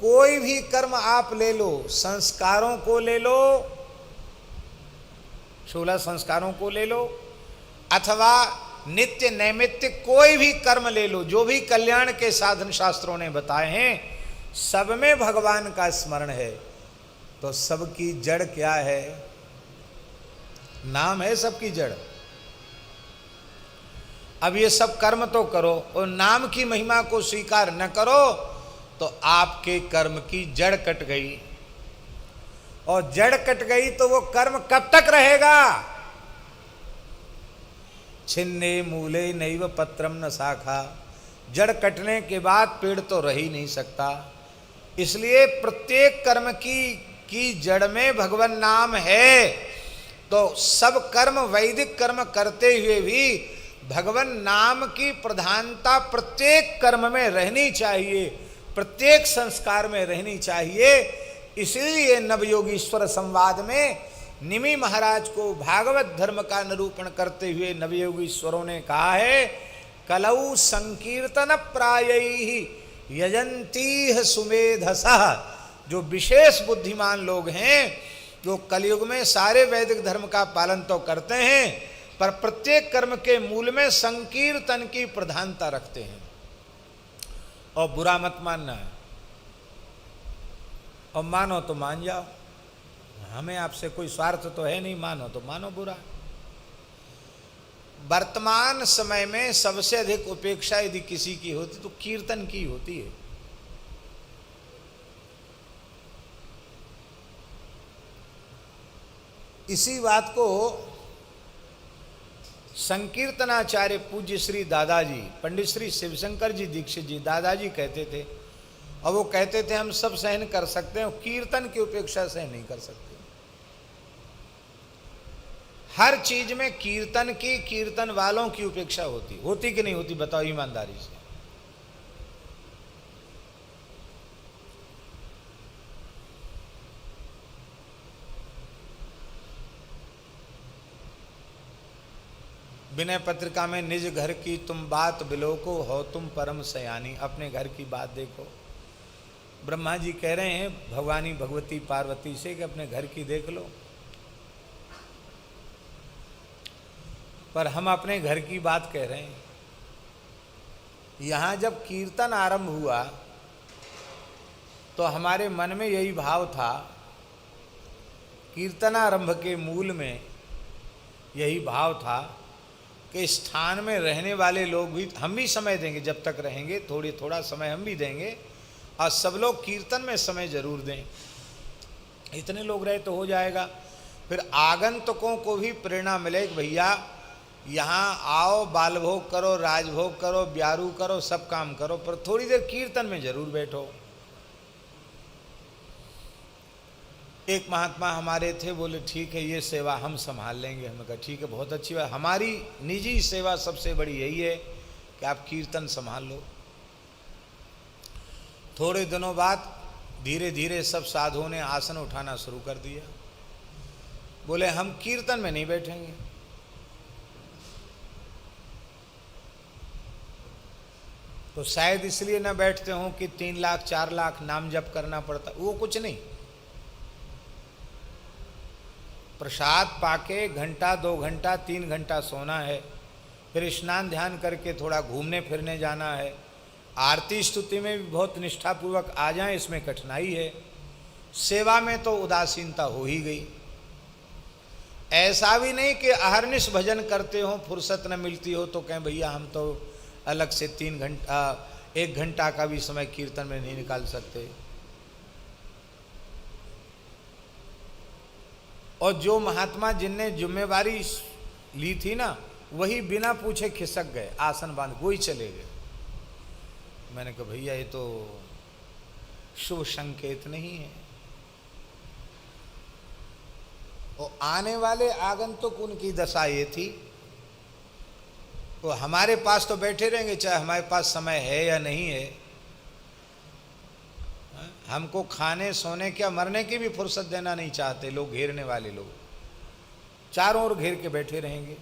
कोई भी कर्म आप ले लो, संस्कारों को ले लो, 16 संस्कारों को ले लो, अथवा नित्य नैमित्तिक कोई भी कर्म ले लो, जो भी कल्याण के साधन शास्त्रों ने बताए हैं, सब में भगवान का स्मरण है। तो सबकी जड़ क्या है? नाम है सबकी जड़। अब ये सब कर्म तो करो और नाम की महिमा को स्वीकार न करो तो आपके कर्म की जड़ कट गई, और जड़ कट गई तो वो कर्म कब तक रहेगा? छिन्ने मूले नैव पत्रम न शाखा, जड़ कटने के बाद पेड़ तो रह ही नहीं सकता। इसलिए प्रत्येक कर्म की जड़ में भगवान नाम है। तो सब कर्म, वैदिक कर्म करते हुए भी भगवान नाम की प्रधानता प्रत्येक कर्म में रहनी चाहिए, प्रत्येक संस्कार में रहनी चाहिए। इसलिए नवयोगीश्वर संवाद में निमि महाराज को भागवत धर्म का निरूपण करते हुए नवयोगीश्वरों ने कहा है, कलौ संकीर्तन प्रायैहि यजंतीह सुमेधसः। जो विशेष बुद्धिमान लोग हैं, जो कलयुग में सारे वैदिक धर्म का पालन तो करते हैं, पर प्रत्येक कर्म के मूल में संकीर्तन की प्रधानता रखते हैं। और बुरा मत मानना है, और मानो तो मान जाओ, हमें आपसे कोई स्वार्थ तो है नहीं, मानो तो मानो बुरा। वर्तमान समय में सबसे अधिक उपेक्षा यदि किसी की होती तो कीर्तन की होती है। इसी बात को संकीर्तनाचार्य पूज्य श्री दादाजी, पंडित श्री शिवशंकर जी दीक्षित जी, दादाजी कहते थे, और वो कहते थे हम सब सहन कर सकते हैं, कीर्तन की उपेक्षा सहन नहीं कर सकते। हर चीज में कीर्तन की, कीर्तन वालों की उपेक्षा होती कि नहीं होती? बताओ ईमानदारी से। विनय पत्रिका में निज घर की तुम बात बिलोको, हो तुम परम सयानी। अपने घर की बात देखो। ब्रह्मा जी कह रहे हैं भगवानी भगवती पार्वती से कि अपने घर की देख लो, पर हम अपने घर की बात कह रहे हैं। यहाँ जब कीर्तन आरंभ हुआ तो हमारे मन में यही भाव था, कीर्तनारंभ के मूल में यही भाव था कि स्थान में रहने वाले लोग भी, हम भी समय देंगे, जब तक रहेंगे थोड़ा समय हम भी देंगे, और सब लोग कीर्तन में समय जरूर दें। इतने लोग रहे तो हो जाएगा। फिर आगंतुकों को भी प्रेरणा मिले कि भैया यहाँ आओ, बाल भोग करो, राजभोग करो, ब्यारू करो, सब काम करो, पर थोड़ी देर कीर्तन में जरूर बैठो। एक महात्मा हमारे थे, बोले ठीक है ये सेवा हम संभाल लेंगे। हमने कहा ठीक है, बहुत अच्छी बात, हमारी निजी सेवा सबसे बड़ी यही है कि आप कीर्तन संभाल लो। थोड़े दिनों बाद धीरे धीरे सब साधुओं ने आसन उठाना शुरू कर दिया। बोले हम कीर्तन में नहीं बैठेंगे। तो शायद इसलिए न बैठते हों कि 3 लाख 4 लाख नाम जप करना पड़ता, वो कुछ नहीं। प्रसाद पाके घंटा 2 घंटा 3 घंटा सोना है, फिर स्नान ध्यान करके थोड़ा घूमने फिरने जाना है। आरती स्तुति में भी बहुत निष्ठापूर्वक आ जाएं, इसमें कठिनाई है। सेवा में तो उदासीनता हो ही गई। ऐसा भी नहीं कि अहर्निश भजन करते हो, फुर्सत न मिलती हो तो कहें भैया हम तो अलग से 3 घंटा 1 घंटा का भी समय कीर्तन में नहीं निकाल सकते। और जो महात्मा जिनने जिम्मेवारी ली थी ना, वही बिना पूछे खिसक गए, आसन बांध वही चले गए। मैंने कहा भैया ये तो शुभ संकेत नहीं है। और आने वाले आगंतुक उनकी दशा ये थी, तो हमारे पास तो बैठे रहेंगे चाहे हमारे पास समय है या नहीं है। हमको खाने सोने क्या मरने की भी फुर्सत देना नहीं चाहते लोग, घेरने वाले लोग चारों ओर घेर के बैठे रहेंगे।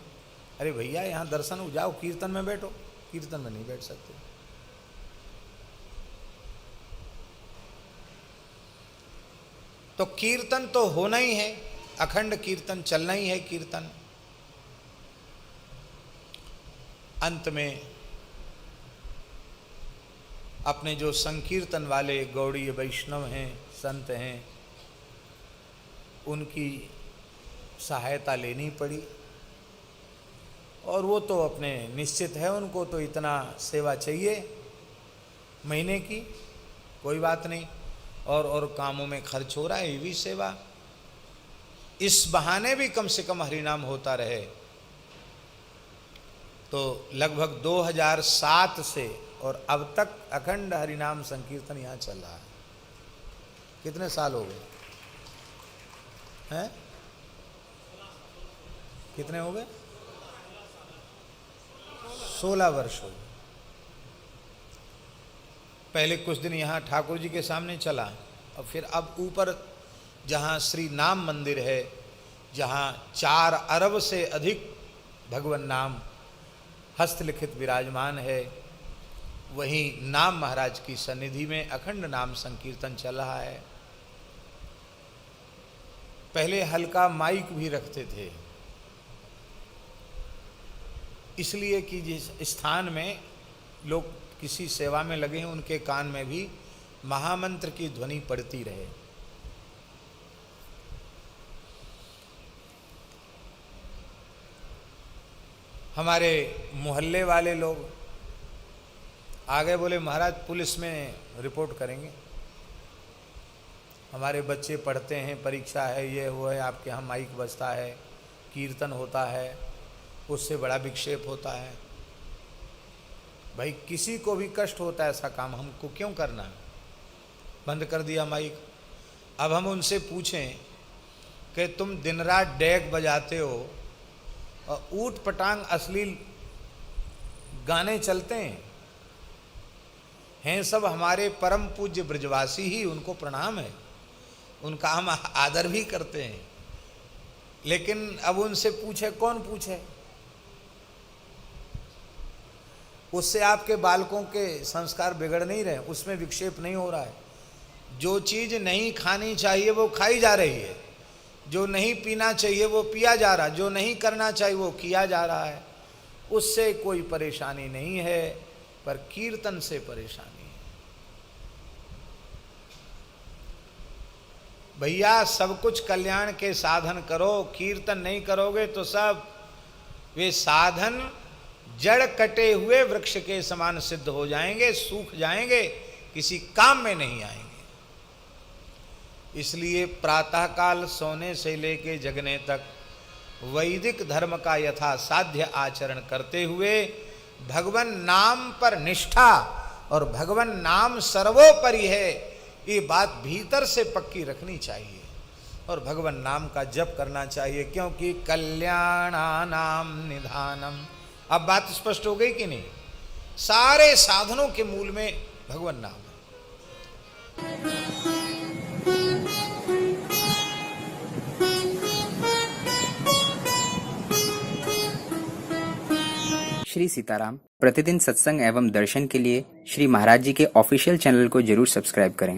अरे भैया यहाँ दर्शन हो जाओ, कीर्तन में बैठो। कीर्तन में नहीं बैठ सकते। तो कीर्तन तो होना ही है, अखंड कीर्तन चलना ही है कीर्तन। अंत में अपने जो संकीर्तन वाले गौड़ीय वैष्णव हैं, संत हैं, उनकी सहायता लेनी पड़ी। और वो तो अपने निश्चित है, उनको तो इतना सेवा चाहिए महीने की, कोई बात नहीं, और कामों में खर्च हो रहा है, ये भी सेवा, इस बहाने भी कम से कम हरिनाम होता रहे। तो लगभग 2007 से और अब तक अखंड हरिनाम संकीर्तन यहाँ चल रहा है। कितने साल हो गए हैं? कितने हो गए? 16 वर्ष हो गए। पहले कुछ दिन यहाँ ठाकुर जी के सामने चला, और फिर अब ऊपर जहाँ श्री नाम मंदिर है, जहाँ 4 अरब से अधिक भगवान नाम हस्तलिखित विराजमान है, वहीं नाम महाराज की सन्निधि में अखंड नाम संकीर्तन चल रहा है। पहले हल्का माइक भी रखते थे, इसलिए कि जिस स्थान में लोग किसी सेवा में लगे हैं उनके कान में भी महामंत्र की ध्वनि पड़ती रहे। हमारे मोहल्ले वाले लोग आगे बोले, महाराज पुलिस में रिपोर्ट करेंगे, हमारे बच्चे पढ़ते हैं, परीक्षा है, ये वो है, आपके यहाँ माइक बजता है, कीर्तन होता है, उससे बड़ा विक्षेप होता है। भाई किसी को भी कष्ट होता है, ऐसा काम हमको क्यों करना है? बंद कर दिया माइक। अब हम उनसे पूछें कि तुम दिन रात डेक बजाते हो और ऊट पटांग अश्लील गाने चलते हैं सब हमारे परम पूज्य ब्रजवासी ही, उनको प्रणाम है, उनका हम आदर भी करते हैं, लेकिन अब उनसे पूछे, कौन पूछे? उससे आपके बालकों के संस्कार बिगड़ नहीं रहे, उसमें विक्षेप नहीं हो रहा है। जो चीज़ नहीं खानी चाहिए वो खाई जा रही है, जो नहीं पीना चाहिए वो पिया जा रहा है, जो नहीं करना चाहिए वो किया जा रहा है, उससे कोई परेशानी नहीं है, पर कीर्तन से परेशानी है। भैया सब कुछ कल्याण के साधन करो, कीर्तन नहीं करोगे तो सब वे साधन जड़ कटे हुए वृक्ष के समान सिद्ध हो जाएंगे, सूख जाएंगे, किसी काम में नहीं आएंगे। इसलिए प्रातःकाल सोने से लेके जगने तक वैदिक धर्म का यथा साध्य आचरण करते हुए भगवान नाम पर निष्ठा और भगवान नाम सर्वोपरि है, ये बात भीतर से पक्की रखनी चाहिए और भगवान नाम का जप करना चाहिए, क्योंकि कल्याणानाम निधानम। अब बात स्पष्ट हो गई कि नहीं? सारे साधनों के मूल में भगवान नाम है। श्री सीताराम प्रतिदिन सत्संग एवं दर्शन के लिए श्री महाराज जी के ऑफिशियल चैनल को जरूर सब्सक्राइब करें।